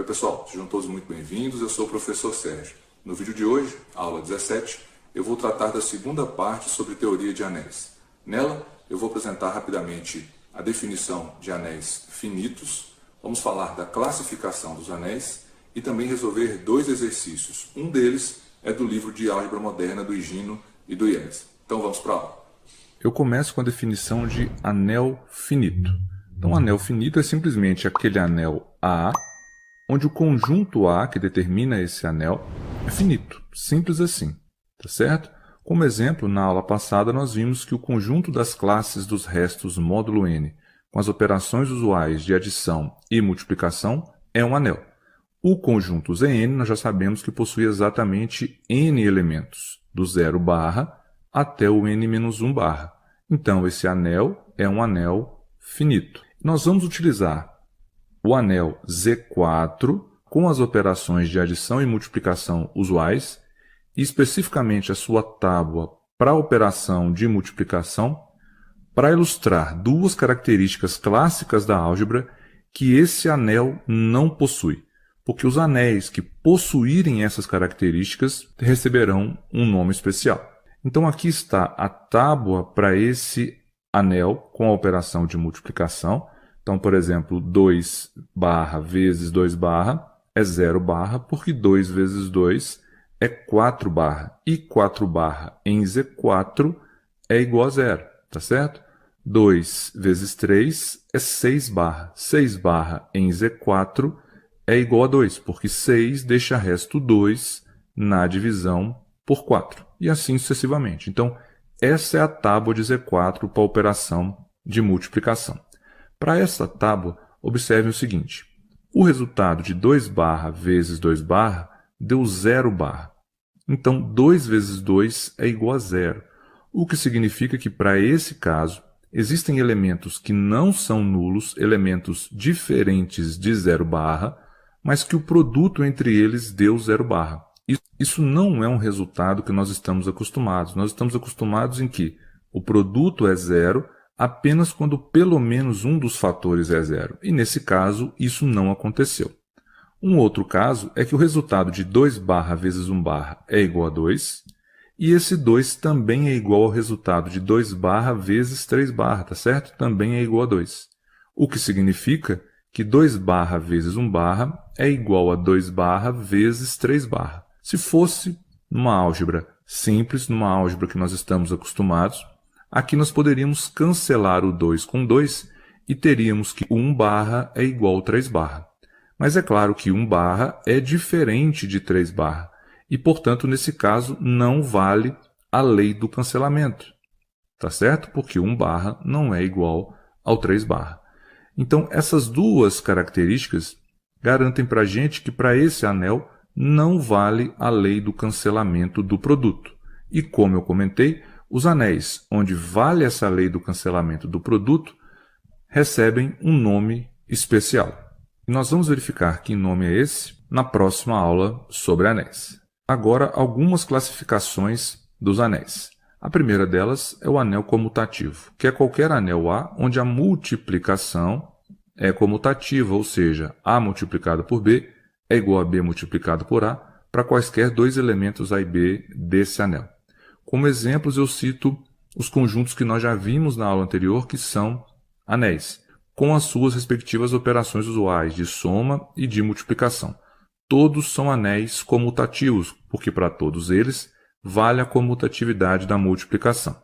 Oi pessoal, sejam todos muito bem-vindos, eu sou o professor Sérgio. No vídeo de hoje, aula 17, eu vou tratar da segunda parte sobre teoria de anéis. Nela, eu vou apresentar rapidamente a definição de anéis finitos, vamos falar da classificação dos anéis e também resolver dois exercícios. Um deles é do livro de álgebra moderna do Higino e do Ies. Então vamos para a aula. Eu começo com a definição de anel finito. Então, anel finito é simplesmente aquele anel A, onde o conjunto A, que determina esse anel, é finito. Simples assim, tá certo? Como exemplo, na aula passada nós vimos que o conjunto das classes dos restos módulo n, com as operações usuais de adição e multiplicação, é um anel. O conjunto Zn nós já sabemos que possui exatamente n elementos, do 0 barra até o n-1 barra. Então, esse anel é um anel finito. Nós vamos utilizar o anel Z4 com as operações de adição e multiplicação usuais, e especificamente a sua tábua para a operação de multiplicação, para ilustrar duas características clássicas da álgebra que esse anel não possui, porque os anéis que possuírem essas características receberão um nome especial. Então aqui está a tábua para esse anel com a operação de multiplicação. Então, por exemplo, 2 barra vezes 2 barra é 0 barra, porque 2 vezes 2 é 4 barra. E 4 barra em Z4 é igual a 0, tá certo? 2 vezes 3 é 6 barra. 6 barra em Z4 é igual a 2, porque 6 deixa resto 2 na divisão por 4. E assim sucessivamente. Então, essa é a tábua de Z4 para a operação de multiplicação. Para essa tábua, observe o seguinte. O resultado de 2 barra vezes 2 barra deu 0 barra. Então, 2 vezes 2 é igual a 0. O que significa que, para esse caso, existem elementos que não são nulos, elementos diferentes de 0 barra, mas que o produto entre eles deu 0 barra. Isso não é um resultado que nós estamos acostumados. Nós estamos acostumados em que o produto é 0 apenas quando pelo menos um dos fatores é 0. E nesse caso, isso não aconteceu. Um outro caso é que o resultado de 2 barra vezes 1 barra é igual a 2, e esse 2 também é igual ao resultado de 2 barra vezes 3 barra, tá certo? Também é igual a 2. O que significa que 2 barra vezes 1 barra é igual a 2 barra vezes 3 barra. Se fosse numa álgebra simples, numa álgebra que nós estamos acostumados, aqui nós poderíamos cancelar o 2 com 2 e teríamos que 1 barra é igual a 3 barra. Mas é claro que 1 barra é diferente de 3 barra e, portanto, nesse caso, não vale a lei do cancelamento. Tá certo? Porque 1 barra não é igual ao 3 barra. Então, essas duas características garantem para a gente que para esse anel não vale a lei do cancelamento do produto. E como eu comentei, os anéis onde vale essa lei do cancelamento do produto recebem um nome especial. E nós vamos verificar que nome é esse na próxima aula sobre anéis. Agora, algumas classificações dos anéis. A primeira delas é o anel comutativo, que é qualquer anel A onde a multiplicação é comutativa, ou seja, A multiplicado por B é igual a B multiplicado por A para quaisquer dois elementos A e B desse anel. Como exemplos, eu cito os conjuntos que nós já vimos na aula anterior, que são anéis, com as suas respectivas operações usuais de soma e de multiplicação. Todos são anéis comutativos, porque para todos eles vale a comutatividade da multiplicação.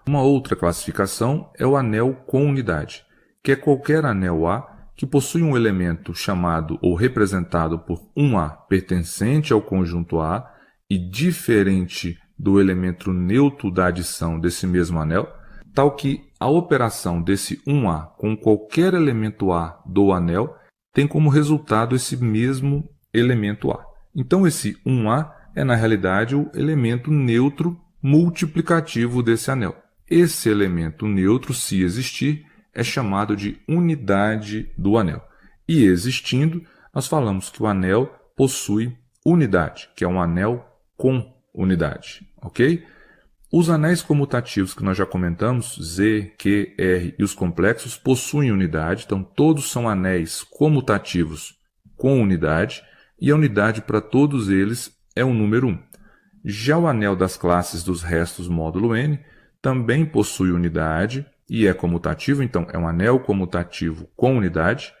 Uma outra classificação é o anel com unidade, que é qualquer anel A que possui um elemento chamado ou representado por 1A pertencente ao conjunto A e diferente do elemento neutro da adição desse mesmo anel, tal que a operação desse 1A com qualquer elemento A do anel tem como resultado esse mesmo elemento A. Então esse 1A é na realidade o elemento neutro multiplicativo desse anel. Esse elemento neutro, se existir, é chamado de unidade do anel. E existindo, nós falamos que o anel possui unidade, que é um anel com unidade, ok? Os anéis comutativos que nós já comentamos, Z, Q, R e os complexos, possuem unidade, então todos são anéis comutativos com unidade, e a unidade para todos eles é o número 1. Já o anel das classes dos restos módulo n também possui unidade e é comutativo, então é um anel comutativo com unidade,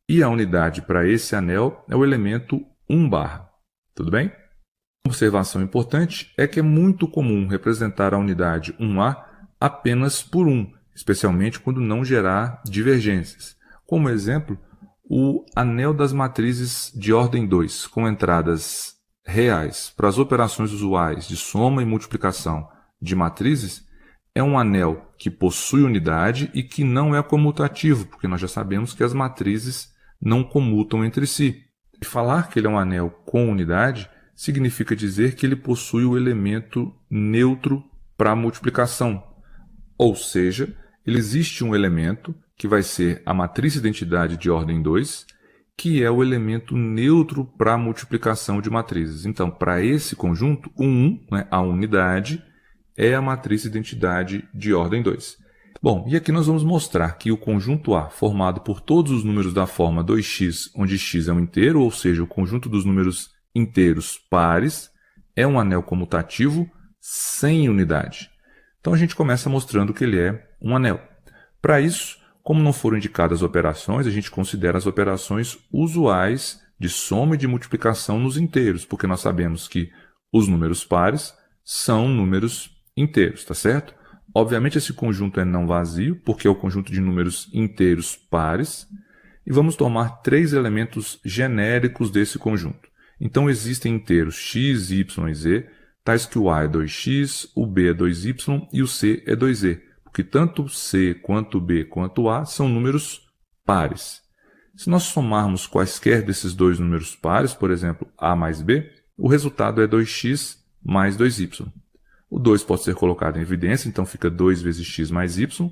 e a unidade para esse anel é o elemento 1/. Tudo bem? Uma observação importante é que é muito comum representar a unidade 1A apenas por 1, especialmente quando não gerar divergências. Como exemplo, o anel das matrizes de ordem 2, com entradas reais para as operações usuais de soma e multiplicação de matrizes, é um anel que possui unidade e que não é comutativo, porque nós já sabemos que as matrizes não comutam entre si. E falar que ele é um anel com unidade significa dizer que ele possui o elemento neutro para a multiplicação. Ou seja, ele existe um elemento, que vai ser a matriz identidade de ordem 2, que é o elemento neutro para a multiplicação de matrizes. Então, para esse conjunto, o 1, né, a unidade, é a matriz identidade de ordem 2. Bom, e aqui nós vamos mostrar que o conjunto A, formado por todos os números da forma 2x, onde x é um inteiro, ou seja, o conjunto dos números inteiros pares, é um anel comutativo sem unidade. Então a gente começa mostrando que ele é um anel. Para isso, como não foram indicadas operações, a gente considera as operações usuais de soma e de multiplicação nos inteiros, porque nós sabemos que os números pares são números inteiros, tá certo? Obviamente esse conjunto é não vazio, porque é o conjunto de números inteiros pares, e vamos tomar 3 elementos genéricos desse conjunto. Então existem inteiros x, y e z, tais que o a é 2x, o b é 2y e o c é 2e, porque tanto c quanto b quanto a são números pares. Se nós somarmos quaisquer desses dois números pares, por exemplo, a mais b, o resultado é 2x mais 2y. O 2 pode ser colocado em evidência, então fica 2 vezes x mais y,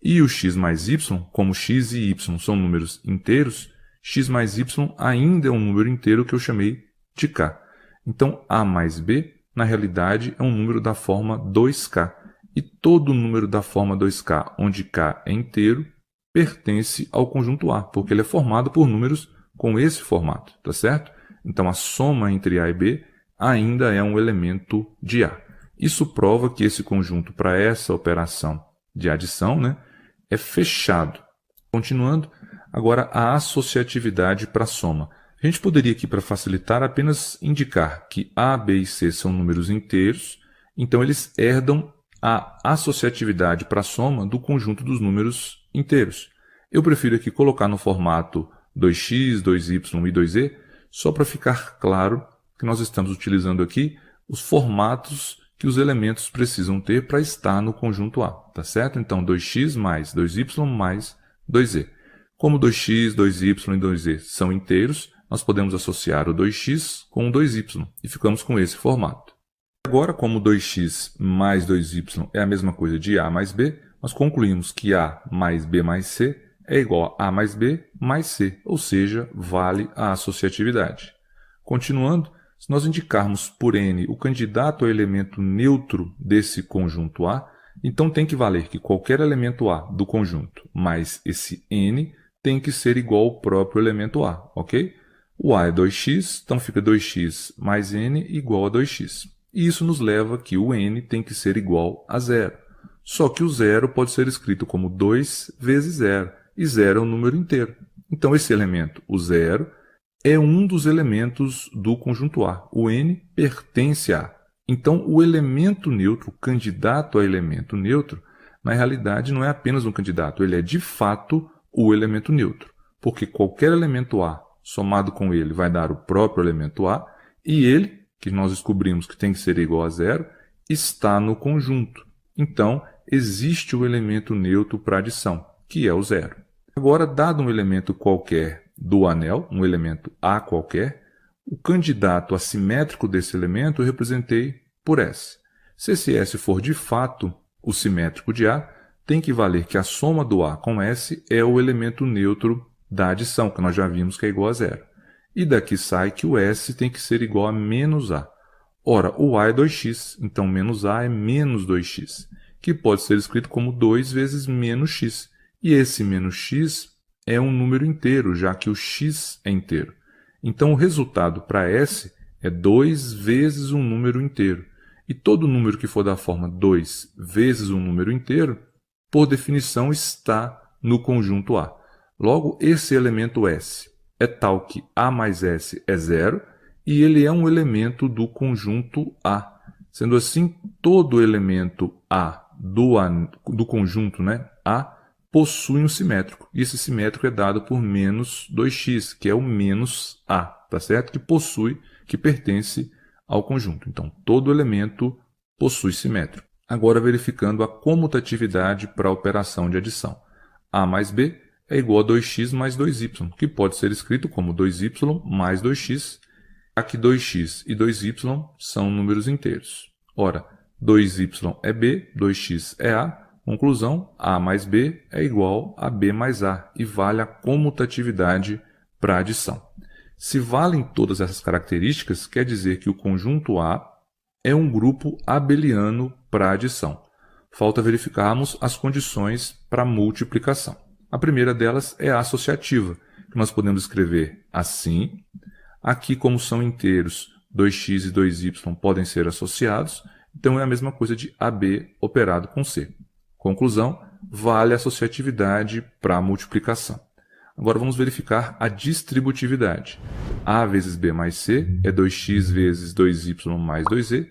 e o x mais y, como x e y são números inteiros, x mais y ainda é um número inteiro que eu chamei de k. Então, a mais b, na realidade, é um número da forma 2k, e todo número da forma 2k, onde k é inteiro, pertence ao conjunto A, porque ele é formado por números com esse formato, tá certo? Então, a soma entre A e B ainda é um elemento de A. Isso prova que esse conjunto, para essa operação de adição, né, é fechado. Continuando, agora a associatividade para a soma. A gente poderia aqui, para facilitar, apenas indicar que A, B e C são números inteiros, então eles herdam a associatividade para a soma do conjunto dos números inteiros. Eu prefiro aqui colocar no formato 2x, 2y e 2e, só para ficar claro que nós estamos utilizando aqui os formatos que os elementos precisam ter para estar no conjunto A, tá certo? Então, 2x mais 2y mais 2e. Como 2x, 2y e 2e são inteiros, nós podemos associar o 2x com o 2y e ficamos com esse formato. Agora, como 2x mais 2y é a mesma coisa de A mais B, nós concluímos que A mais B mais C é igual a A mais B mais C, ou seja, vale a associatividade. Continuando, se nós indicarmos por n o candidato ao elemento neutro desse conjunto A, então tem que valer que qualquer elemento A do conjunto mais esse n tem que ser igual ao próprio elemento A, ok? O A é 2x, então fica 2x mais n igual a 2x. E isso nos leva que o n tem que ser igual a zero. Só que o zero pode ser escrito como 2 vezes zero, e zero é um número inteiro. Então esse elemento, o zero, é um dos elementos do conjunto A. O n pertence a A. Então, o elemento neutro, o candidato a elemento neutro, na realidade não é apenas um candidato, ele é de fato o elemento neutro. Porque qualquer elemento A somado com ele vai dar o próprio elemento A, e ele, que nós descobrimos que tem que ser igual a zero, está no conjunto. Então, existe o elemento neutro para adição, que é o zero. Agora, dado um elemento qualquer do anel, um elemento A qualquer, o candidato assimétrico desse elemento eu representei por S. Se esse S for de fato o simétrico de A, tem que valer que a soma do A com S é o elemento neutro da adição, que nós já vimos que é igual a zero. E daqui sai que o S tem que ser igual a menos A. Ora, o A é 2x, então menos A é menos 2x, que pode ser escrito como 2 vezes menos x. E esse menos x é um número inteiro, já que o x é inteiro. Então o resultado para S é 2 vezes um número inteiro. E todo número que for da forma 2 vezes um número inteiro, por definição, está no conjunto A. Logo, esse elemento S é tal que A mais S é 0 e ele é um elemento do conjunto A. Sendo assim, todo elemento A do conjunto, né, A possui um simétrico. E esse simétrico é dado por menos 2x, que é o menos A, tá certo? Que pertence ao conjunto. Então, todo elemento possui simétrico. Agora, verificando a comutatividade para a operação de adição. A mais B é igual a 2x mais 2y, que pode ser escrito como 2y mais 2x, aqui 2x e 2y são números inteiros. Ora, 2y é B, 2x é A. Conclusão, A mais B é igual a B mais A e vale a comutatividade para a adição. Se valem todas essas características, quer dizer que o conjunto A é um grupo abeliano para a adição. Falta verificarmos as condições para a multiplicação. A primeira delas é a associativa, que nós podemos escrever assim. Aqui, como são inteiros, 2x e 2y podem ser associados, então é a mesma coisa de AB operado com C. Conclusão, vale a associatividade para a multiplicação. Agora vamos verificar a distributividade. A vezes B mais C é 2x vezes 2y mais 2z.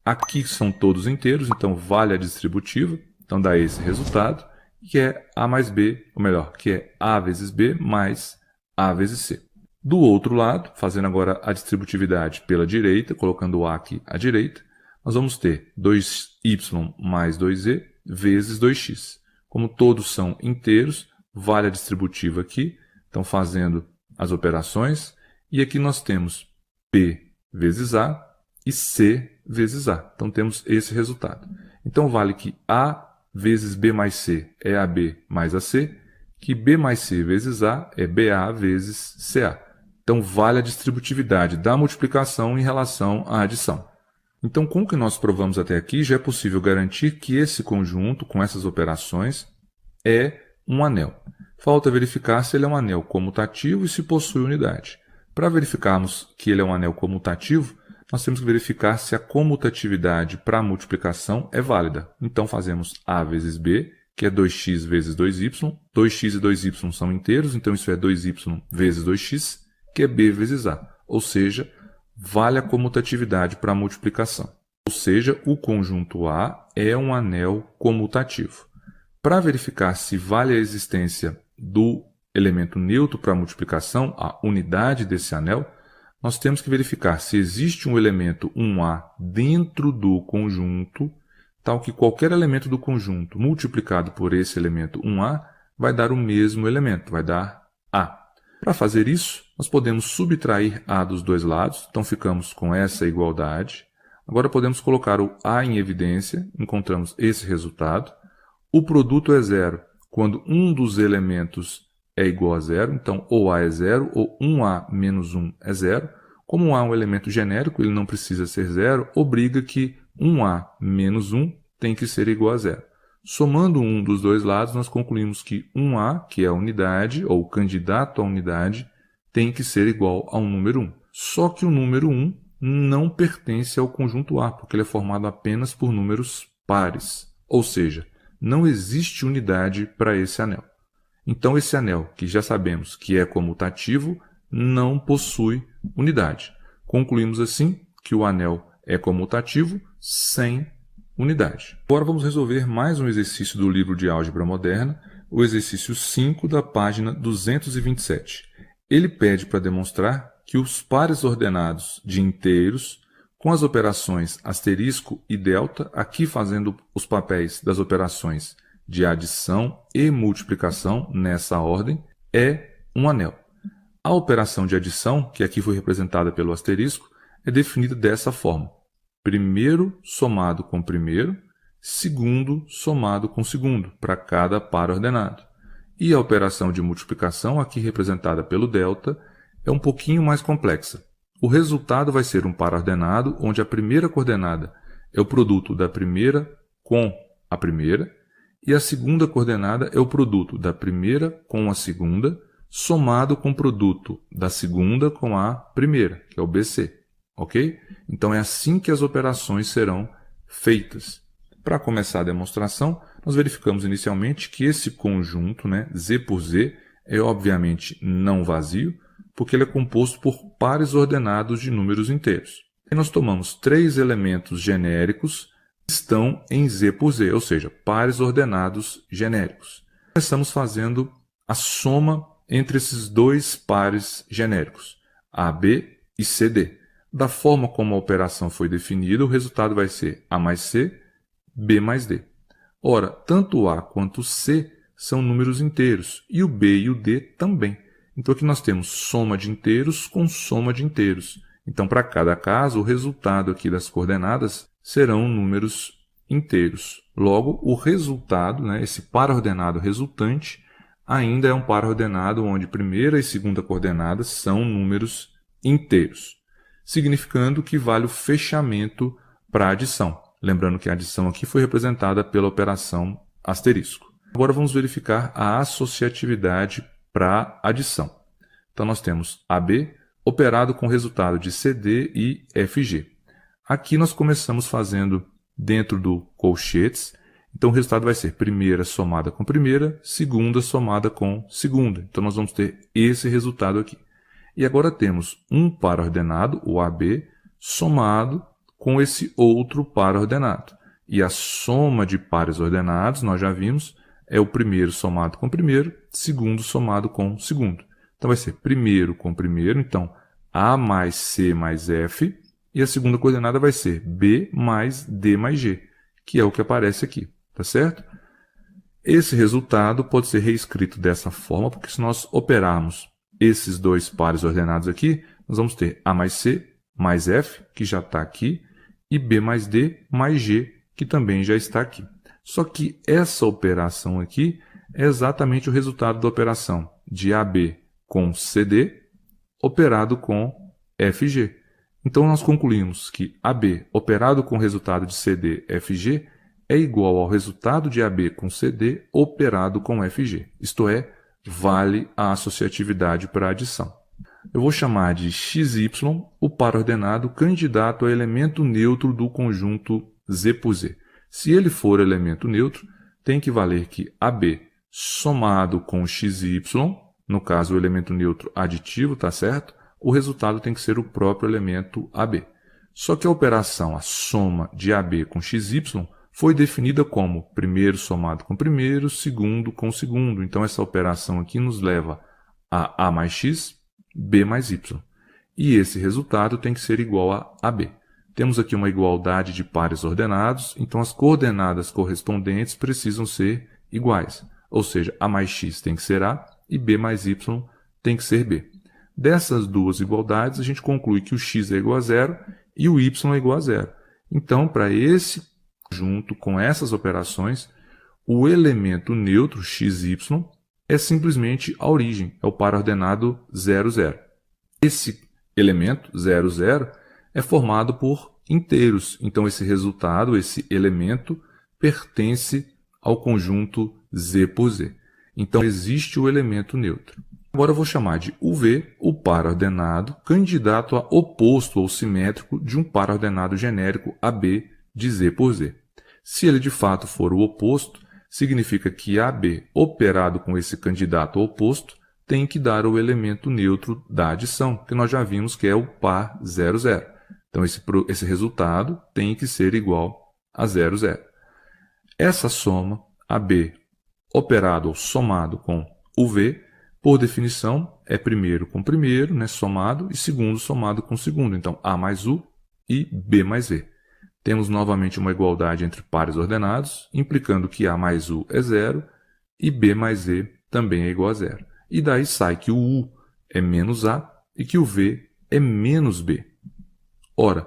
Aqui são todos inteiros, então vale a distributiva, então dá esse resultado, que é A mais B, ou melhor, que é A vezes B mais A vezes C. Do outro lado, fazendo agora a distributividade pela direita, colocando o A aqui à direita, nós vamos ter 2y mais 2z vezes 2x. Como todos são inteiros, vale a distributiva aqui, então fazendo as operações, e aqui nós temos P vezes A e C vezes A. Então temos esse resultado. Então vale que A vezes B mais C é AB mais AC, que B mais C vezes A é BA vezes CA. Então vale a distributividade da multiplicação em relação à adição. Então, com o que nós provamos até aqui, já é possível garantir que esse conjunto, com essas operações, é um anel. Falta verificar se ele é um anel comutativo e se possui unidade. Para verificarmos que ele é um anel comutativo, nós temos que verificar se a comutatividade para a multiplicação é válida. Então, fazemos A vezes B, que é 2x vezes 2y. 2x e 2y são inteiros, então isso é 2y vezes 2x, que é B vezes A. Ou seja, vale a comutatividade para a multiplicação. Ou seja, o conjunto A é um anel comutativo. Para verificar se vale a existência do elemento neutro para a multiplicação, a unidade desse anel, nós temos que verificar se existe um elemento 1A dentro do conjunto, tal que qualquer elemento do conjunto multiplicado por esse elemento 1A vai dar o mesmo elemento, vai dar A. Para fazer isso, nós podemos subtrair A dos dois lados, então ficamos com essa igualdade. Agora podemos colocar o A em evidência, encontramos esse resultado. O produto é zero quando um dos elementos é igual a zero, então ou A é zero ou 1A menos 1 é zero. Como A é um elemento genérico, ele não precisa ser zero, obriga que 1A menos 1 tem que ser igual a zero. Somando um dos dois lados, nós concluímos que 1A, que é a unidade, ou o candidato à unidade, tem que ser igual ao número 1. Só que o número 1 não pertence ao conjunto A, porque ele é formado apenas por números pares. Ou seja, não existe unidade para esse anel. Então, esse anel, que já sabemos que é comutativo, não possui unidade. Concluímos assim que o anel é comutativo sem unidade. Agora vamos resolver mais um exercício do livro de Álgebra Moderna, o exercício 5 da página 227. Ele pede para demonstrar que os pares ordenados de inteiros, com as operações asterisco e delta, aqui fazendo os papéis das operações de adição e multiplicação nessa ordem, é um anel. A operação de adição, que aqui foi representada pelo asterisco, é definida dessa forma. Primeiro somado com primeiro, segundo somado com segundo, para cada par ordenado. E a operação de multiplicação, aqui representada pelo delta, é um pouquinho mais complexa. O resultado vai ser um par ordenado, onde a primeira coordenada é o produto da primeira com a primeira, e a segunda coordenada é o produto da primeira com a segunda, somado com o produto da segunda com a primeira, que é o BC. Ok? Então é assim que as operações serão feitas. Para começar a demonstração, nós verificamos inicialmente que esse conjunto, né, Z por Z, é obviamente não vazio, porque ele é composto por pares ordenados de números inteiros. E nós tomamos 3 elementos genéricos que estão em Z por Z, ou seja, pares ordenados genéricos. Começamos fazendo a soma entre esses 2 pares genéricos, AB e CD. Da forma como a operação foi definida, o resultado vai ser A mais C, B mais D. Ora, tanto o A quanto o C são números inteiros, e o B e o D também. Então aqui nós temos soma de inteiros com soma de inteiros. Então, para cada caso, o resultado aqui das coordenadas serão números inteiros. Logo, o resultado, né, esse par ordenado resultante, ainda é um par ordenado onde primeira e segunda coordenadas são números inteiros, significando que vale o fechamento para a adição. Lembrando que a adição aqui foi representada pela operação asterisco. Agora vamos verificar a associatividade para adição. Então nós temos AB operado com o resultado de CD e FG. Aqui nós começamos fazendo dentro do colchetes. Então o resultado vai ser primeira somada com primeira, segunda somada com segunda. Então nós vamos ter esse resultado aqui. E agora temos um par ordenado, o AB, somado com esse outro par ordenado. E a soma de pares ordenados, nós já vimos, é o primeiro somado com primeiro, segundo somado com segundo. Então vai ser primeiro com primeiro, então A mais C mais F, e a segunda coordenada vai ser B mais D mais G, que é o que aparece aqui, tá certo? Esse resultado pode ser reescrito dessa forma, porque se nós operarmos esses 2 pares ordenados aqui, nós vamos ter A mais C mais F, que já está aqui, e B mais D mais G, que também já está aqui. Só que essa operação aqui é exatamente o resultado da operação de AB com CD operado com FG. Então nós concluímos que AB operado com o resultado de CD FG é igual ao resultado de AB com CD operado com FG. Isto é, vale a associatividade para a adição. Eu vou chamar de XY o par ordenado candidato a elemento neutro do conjunto Z por Z. Se ele for elemento neutro, tem que valer que AB somado com XY, no caso o elemento neutro aditivo, tá certo? O resultado tem que ser o próprio elemento AB. Só que a operação, a soma de AB com XY, foi definida como primeiro somado com primeiro, segundo com segundo. Então essa operação aqui nos leva a A mais X, B mais Y. E esse resultado tem que ser igual a AB. Temos aqui uma igualdade de pares ordenados, então as coordenadas correspondentes precisam ser iguais. Ou seja, A mais X tem que ser A e B mais Y tem que ser B. Dessas duas igualdades, a gente conclui que o x é igual a zero e o y é igual a zero. Então, para esse conjunto com essas operações, o elemento neutro xy é simplesmente a origem, é o par ordenado 0, 0. Esse elemento 0, 0 é formado por inteiros, então esse resultado, esse elemento, pertence ao conjunto Z por Z. Então existe o elemento neutro. Agora eu vou chamar de UV o par ordenado candidato a oposto ou simétrico de um par ordenado genérico AB de Z por Z. Se ele de fato for o oposto, significa que AB operado com esse candidato oposto tem que dar o elemento neutro da adição, que nós já vimos que é o par 0, 0. Então esse resultado tem que ser igual a 0, 0. Essa soma, AB operado ou somado com UV, por definição, é primeiro com primeiro, né, somado, e segundo somado com segundo. Então, A mais U e B mais V. Temos novamente uma igualdade entre pares ordenados, implicando que A mais U é zero e B mais V também é igual a zero. E daí sai que o U é menos A e que o V é menos B. Ora,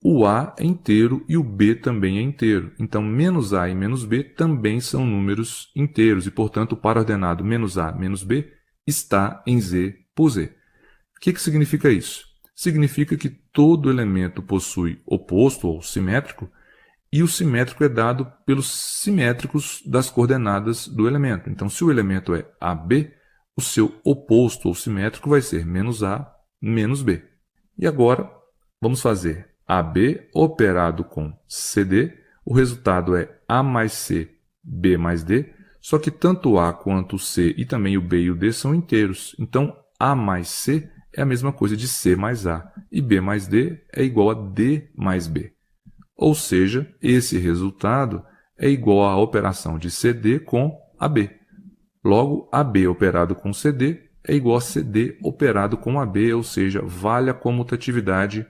o A é inteiro e o B também é inteiro. Então, menos A e menos B também são números inteiros e, portanto, o par ordenado menos A menos B está em Z por Z. O que significa isso? Significa que todo elemento possui oposto ou simétrico, e o simétrico é dado pelos simétricos das coordenadas do elemento. Então, se o elemento é AB, o seu oposto ou simétrico vai ser menos A menos B. E agora, vamos fazer AB operado com CD. O resultado é A mais C, B mais D. Só que tanto A quanto o C e também o B e o D são inteiros. Então, A mais C é a mesma coisa de C mais A. E B mais D é igual a D mais B. Ou seja, esse resultado é igual à operação de CD com AB. Logo, AB operado com CD é igual a CD operado com AB, ou seja, vale a comutatividade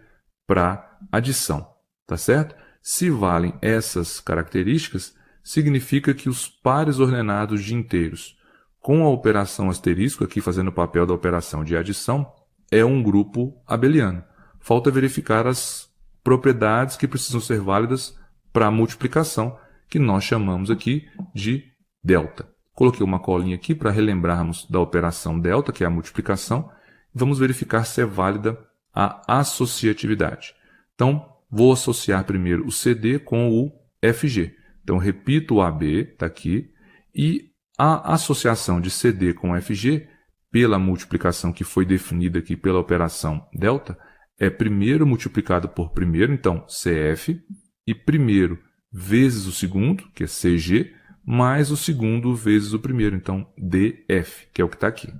para adição. Tá certo? Se valem essas características, significa que os pares ordenados de inteiros com a operação asterisco, aqui fazendo o papel da operação de adição, é um grupo abeliano. Falta verificar as propriedades que precisam ser válidas para a multiplicação, que nós chamamos aqui de delta. Coloquei uma colinha aqui para relembrarmos da operação delta, que é a multiplicação. Vamos verificar se é válida a associatividade. Então, vou associar primeiro o CD com o FG. Então, repito o AB, está aqui, e a associação de CD com FG, pela multiplicação que foi definida aqui pela operação delta, é primeiro multiplicado por primeiro, então CF, e primeiro vezes o segundo, que é CG, mais o segundo vezes o primeiro, então DF, que é o que está aqui.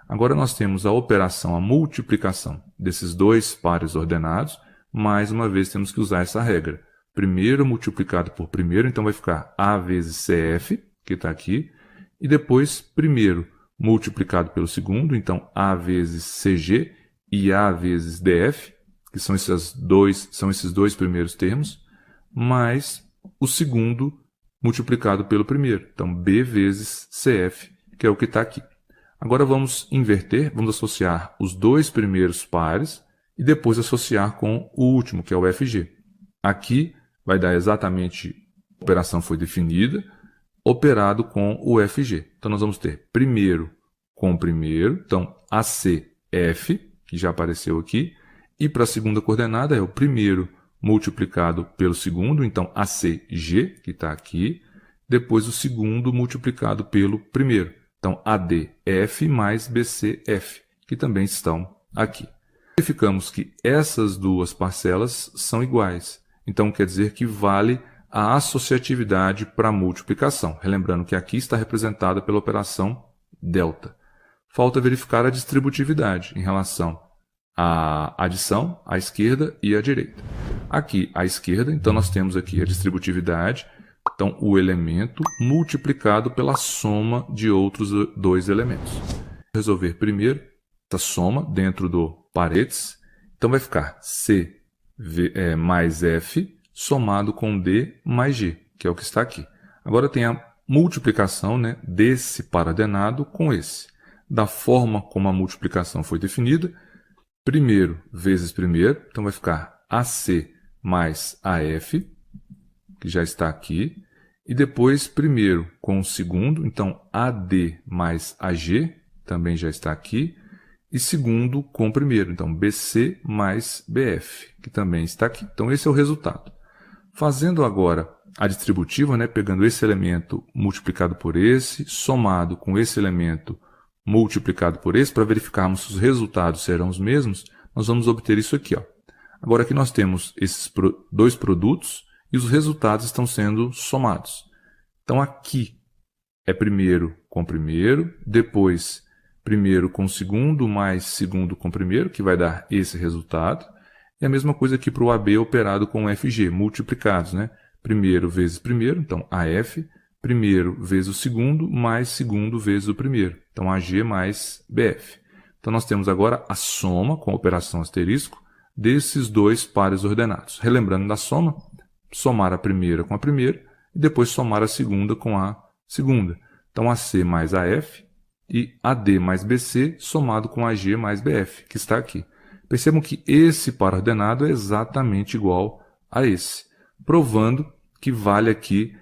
Agora nós temos a operação, a multiplicação desses dois pares ordenados. Mais uma vez temos que usar essa regra. Primeiro multiplicado por primeiro, então vai ficar A vezes CF, que está aqui, e depois primeiro multiplicado pelo segundo, então A vezes CG e A vezes DF, que são esses dois primeiros termos, mais o segundo multiplicado pelo primeiro, então B vezes CF, que é o que está aqui. Agora vamos inverter, vamos associar os dois primeiros pares e depois associar com o último, que é o FG. Aqui vai dar exatamente, a operação foi definida, operado com o FG. Então nós vamos ter primeiro com primeiro, então ACF, que já apareceu aqui, e para a segunda coordenada é o primeiro multiplicado pelo segundo, então ACG, que está aqui, depois o segundo multiplicado pelo primeiro, então ADF mais BCF, que também estão aqui. Verificamos que essas duas parcelas são iguais, então quer dizer que vale a associatividade para a multiplicação, relembrando que aqui está representada pela operação delta. Falta verificar a distributividade em relação à adição, à esquerda e à direita. Aqui, à esquerda, então nós temos aqui a distributividade, então o elemento multiplicado pela soma de outros dois elementos. Vou resolver primeiro essa soma dentro do parênteses, então vai ficar C mais F somado com D mais G, que é o que está aqui. Agora tem a multiplicação, né, desse par ordenado com esse. Da forma como a multiplicação foi definida, primeiro vezes primeiro, então vai ficar AC mais AF, que já está aqui, e depois primeiro com o segundo, então AD mais AG, também já está aqui, e segundo com o primeiro, então BC mais BF, que também está aqui. Então esse é o resultado. Fazendo agora a distributiva, né, pegando esse elemento multiplicado por esse, somado com esse elemento multiplicado por esse, para verificarmos se os resultados serão os mesmos, nós vamos obter isso aqui. Ó. Agora aqui nós temos esses dois produtos e os resultados estão sendo somados. Então aqui é primeiro com primeiro, depois primeiro com segundo, mais segundo com primeiro, que vai dar esse resultado. E a mesma coisa aqui para o AB operado com o FG, multiplicados, né? Primeiro vezes primeiro, então AF, primeiro vezes o segundo, mais segundo vezes o primeiro, então AG mais BF. Então nós temos agora a soma, com a operação asterisco, desses dois pares ordenados. Relembrando da soma, somar a primeira com a primeira, e depois somar a segunda com a segunda. Então AC mais AF e AD mais BC somado com AG mais BF, que está aqui. Percebam que esse par ordenado é exatamente igual a esse, provando que vale aqui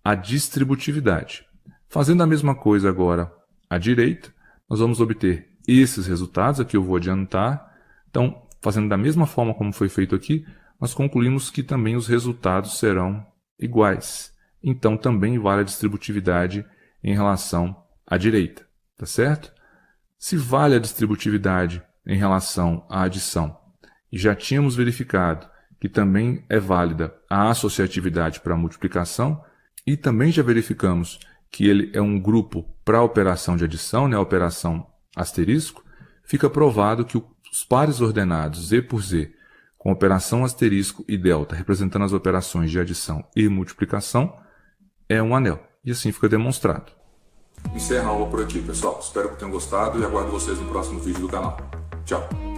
a distributividade. Fazendo a mesma coisa agora à direita, nós vamos obter esses resultados, aqui eu vou adiantar. Então, fazendo da mesma forma como foi feito aqui, nós concluímos que também os resultados serão iguais. Então, também vale a distributividade em relação à direita, tá certo? se vale a distributividade em relação à adição, e já tínhamos verificado que também é válida a associatividade para a multiplicação, e também já verificamos que ele é um grupo para a operação de adição, né, a operação asterisco, fica provado que os pares ordenados Z por Z, com operação asterisco e delta, representando as operações de adição e multiplicação, é um anel. E assim fica demonstrado. Encerra a aula por aqui, pessoal. Espero que tenham gostado e aguardo vocês no próximo vídeo do canal. Tchau!